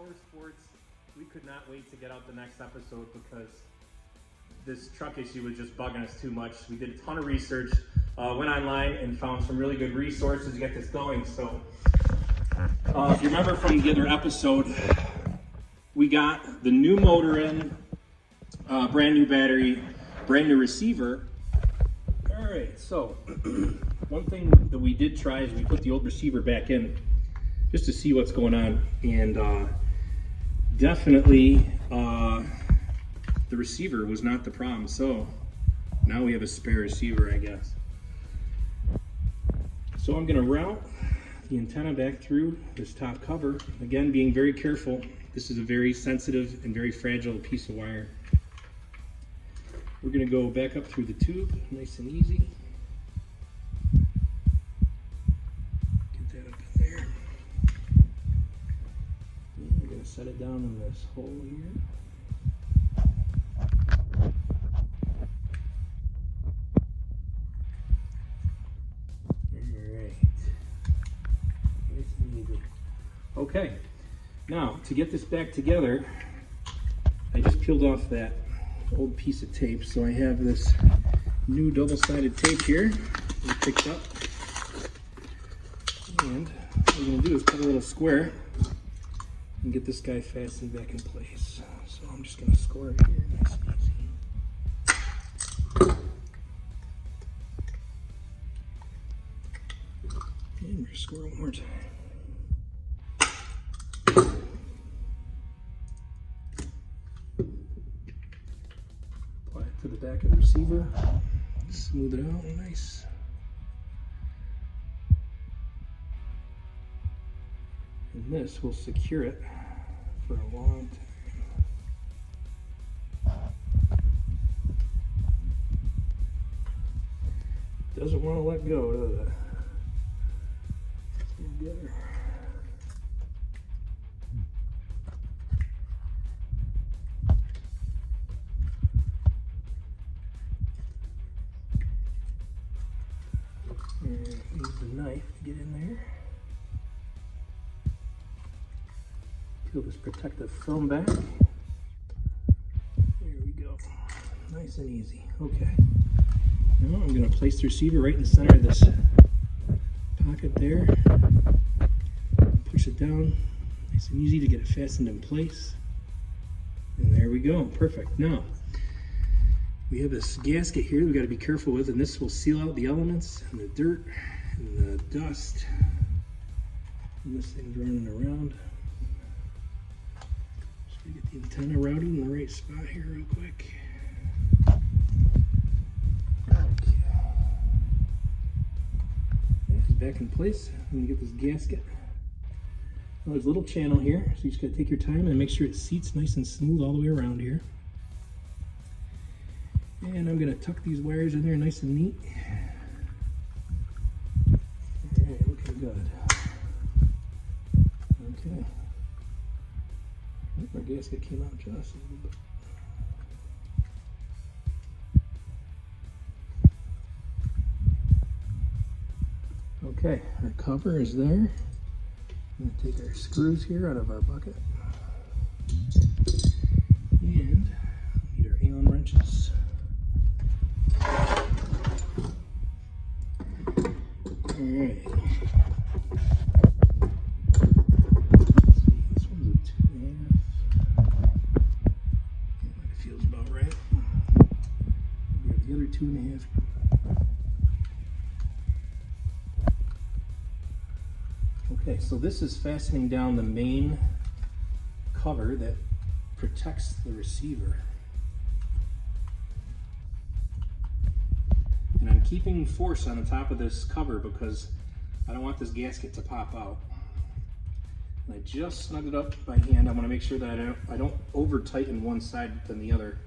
Power Sports, we could not wait to get out the next episode because this truck issue was just bugging us too much. We did a ton of research, went online and found some really good resources to get this going. So if you remember from the other episode, we got the new motor in, brand new battery, brand new receiver. All right, so one thing that we did try is we put the old receiver back in just to see what's going on, and definitely the receiver was not the problem. So now we have a spare receiver, I guess. So I'm gonna route the antenna back through this top cover. Again, being very careful. This is a very sensitive and very fragile piece of wire. We're gonna go back up through the tube, nice and easy. Get that up in there. And we're gonna set it down in this hole here. Okay, now to get this back together, I just peeled off that old piece of tape. So I have this new double-sided tape here I picked up. And what we're gonna do is cut a little square and get this guy fastened back in place. So I'm just gonna score it here, nice and easy. And we're gonna score one more time. To the back of the receiver, smooth it out nice. And this will secure it for a long time. Doesn't want to let go, does it? Let's get her. And use the knife to get in there. Peel this protective film back. There we go. Nice and easy. Okay. Now I'm going to place the receiver right in the center of this pocket there. Push it down. Nice and easy to get it fastened in place. And there we go. Perfect. Now, we have this gasket here we've got to be careful with, and this will seal out the elements and the dirt and the dust. And this thing's running around. Just gonna get the antenna routed in the right spot here real quick. Okay. It's back in place. I'm gonna get this gasket. Well, there's a little channel here, so you just gotta take your time and make sure it seats nice and smooth all the way around here. And I'm going to tuck these wires in there nice and neat. Alright, looking good. Okay. I think our gasket came out just a little bit. Okay, our cover is there. I'm going to take our screws here out of our bucket. And we need our Allen wrenches. Alright. This one's a 2.5. That feels about right. Grab the other 2.5. Okay, so this is fastening down the main cover that protects the receiver. And I'm keeping force on the top of this cover because I don't want this gasket to pop out. And I just snug it up by hand. I want to make sure that I don't over tighten one side than the other.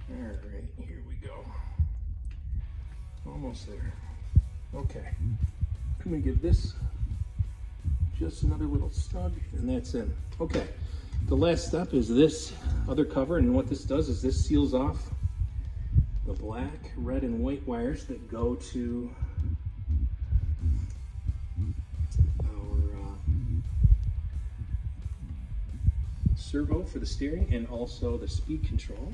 All right, here we go. Almost there. Okay, I'm gonna give this just another little snug, and that's in. Okay. The last step is this other cover, and what this does is this seals off the black, red, and white wires that go to servo for the steering and also the speed control.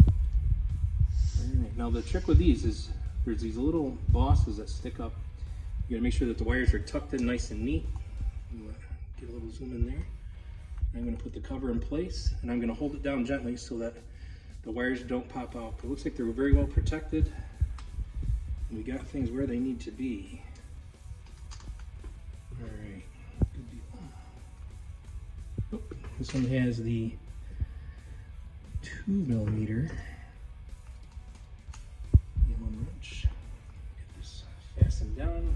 All right, now the trick with these is there's these little bosses that stick up. You gotta make sure that the wires are tucked in nice and neat. Get a little zoom in there. I'm gonna put the cover in place and I'm gonna hold it down gently so that the wires don't pop out. But it looks like they're very well protected. And we got things where they need to be. All right, good deal. Oh, this one has the 2mm Allen wrench. Get this fastened down.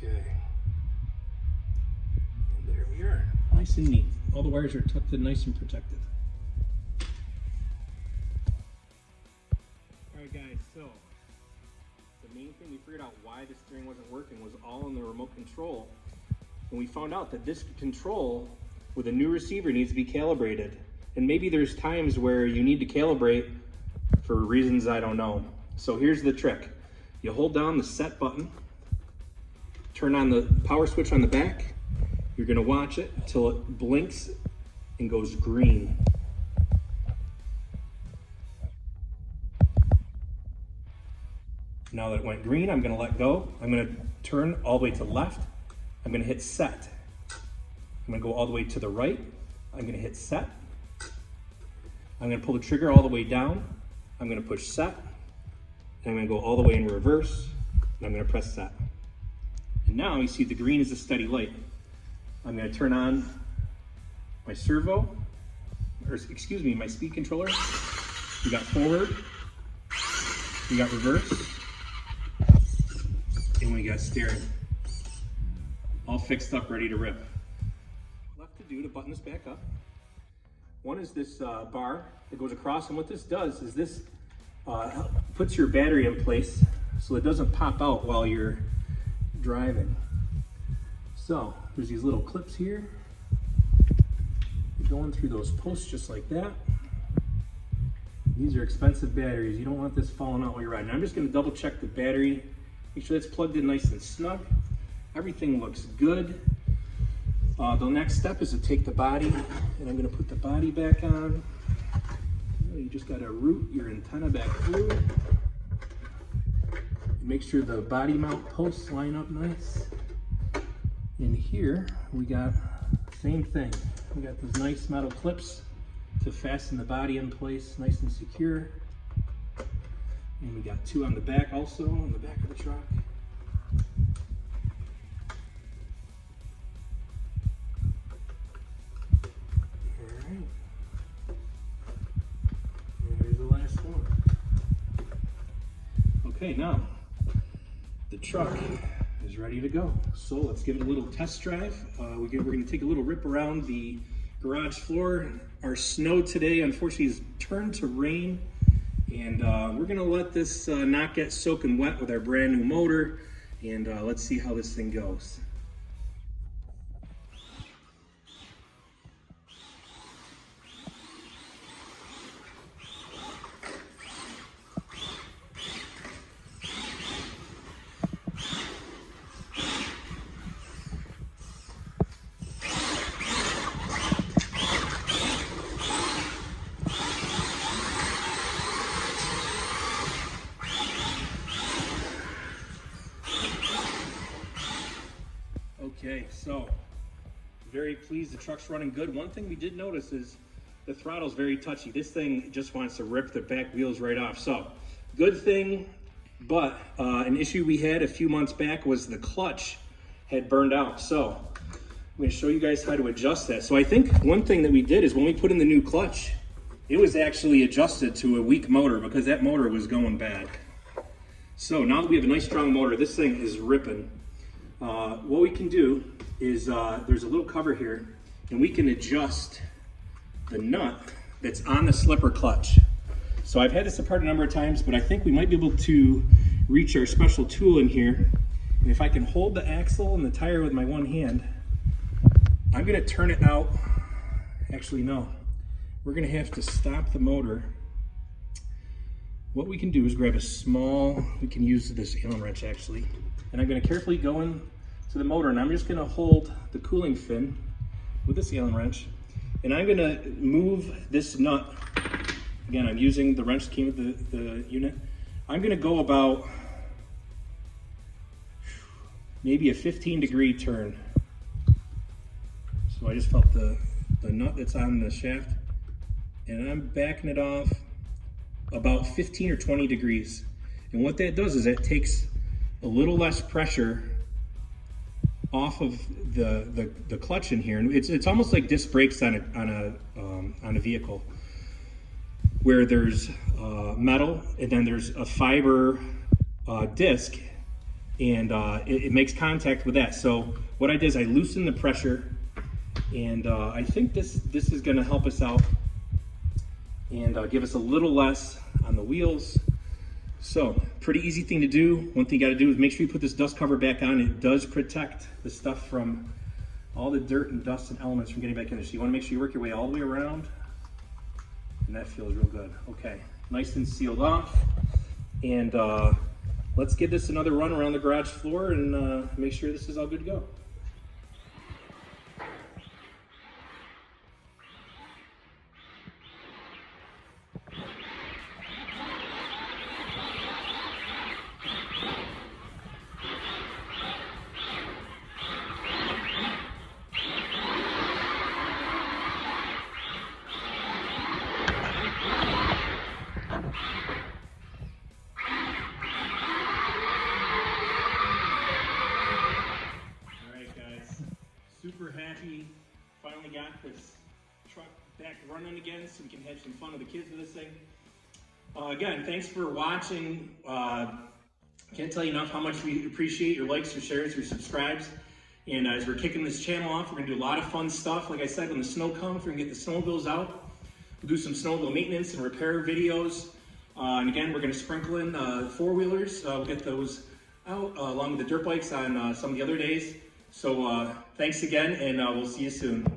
Okay, and there we are, nice and neat. All the wires are tucked in nice and protected. All right guys, so the main thing we figured out why the steering wasn't working was all in the remote control. And we found out that this control with a new receiver needs to be calibrated. And maybe there's times where you need to calibrate for reasons I don't know. So here's the trick. You hold down the set button, turn on the power switch on the back. You're gonna watch it until it blinks and goes green. Now that it went green, I'm gonna let go. I'm gonna turn all the way to the left. I'm gonna hit set. I'm gonna go all the way to the right. I'm gonna hit set. I'm gonna pull the trigger all the way down. I'm gonna push set. And I'm gonna go all the way in reverse. And I'm gonna press set. And now you see the green is a steady light. I'm going to turn on my servo, or excuse me, my speed controller. We got forward, we got reverse, and we got steering. All fixed up, ready to rip. Left to do to button this back up. One is this bar that goes across, and what this does is this puts your battery in place so it doesn't pop out while you're driving. So there's these little clips here. You're going through those posts just like that. These are expensive batteries. You don't want this falling out while you're riding. I'm just going to double check the battery, make sure it's plugged in nice and snug. Everything looks good. The next step is to take the body, and I'm going to put the body back on. You just got to route your antenna back through. Make sure the body mount posts line up nice. In here, we got the same thing. We got those nice metal clips to fasten the body in place nice and secure. And we got two on the back also, on the back of the truck. All right. And here's the last one. Okay, now the truck is ready to go. So let's give it a little test drive. We're going to take a little rip around the garage floor. Our snow today, unfortunately, has turned to rain. And we're going to let this not get soaking wet with our brand new motor. And let's see how this thing goes. Okay, so very pleased the truck's running good. One thing we did notice is the throttle's very touchy. This thing just wants to rip the back wheels right off. So good thing, but an issue we had a few months back was the clutch had burned out. So I'm going to show you guys how to adjust that. So I think one thing that we did is when we put in the new clutch, it was actually adjusted to a weak motor because that motor was going bad. So now that we have a nice strong motor, this thing is ripping. What we can do is there's a little cover here, and we can adjust the nut that's on the slipper clutch. So I've had this apart a number of times, but I think we might be able to reach our special tool in here And if I can hold the axle and the tire with my one hand, I'm gonna turn it out. Actually, no. We're gonna have to stop the motor. What we can do is grab a small, we can use this Allen wrench actually, and I'm gonna carefully go in to the motor, and I'm just gonna hold the cooling fin with this Allen wrench, and I'm gonna move this nut. Again, I'm using the wrench that came with the unit. I'm gonna go about maybe a 15-degree turn. So I just felt the nut that's on the shaft, and I'm backing it off about 15 or 20 degrees. And what that does is it takes a little less pressure off of the clutch in here, and it's almost like disc brakes on a vehicle, where there's metal and then there's a fiber disc, and it makes contact with that. So what I did is I loosened the pressure, and I think this is going to help us out and give us a little less on the wheels. So pretty easy thing to do. One thing you got to do is make sure you put this dust cover back on. It does protect the stuff from all the dirt and dust and elements from getting back in there. So you want to make sure you work your way all the way around, and that feels real good. Okay, nice and sealed off. And let's give this another run around the garage floor and make sure this is all good to go. Super happy, finally got this truck back running again so we can have some fun with the kids with this thing. Again, thanks for watching. Can't tell you enough how much we appreciate your likes, your shares, your subscribes. And as we're kicking this channel off, we're gonna do a lot of fun stuff. Like I said, when the snow comes, we're gonna get the snowmobiles out. We'll do some snowmobile maintenance and repair videos. And again, we're gonna sprinkle in four-wheelers. We'll get those out along with the dirt bikes on some of the other days. So thanks again, and we'll see you soon.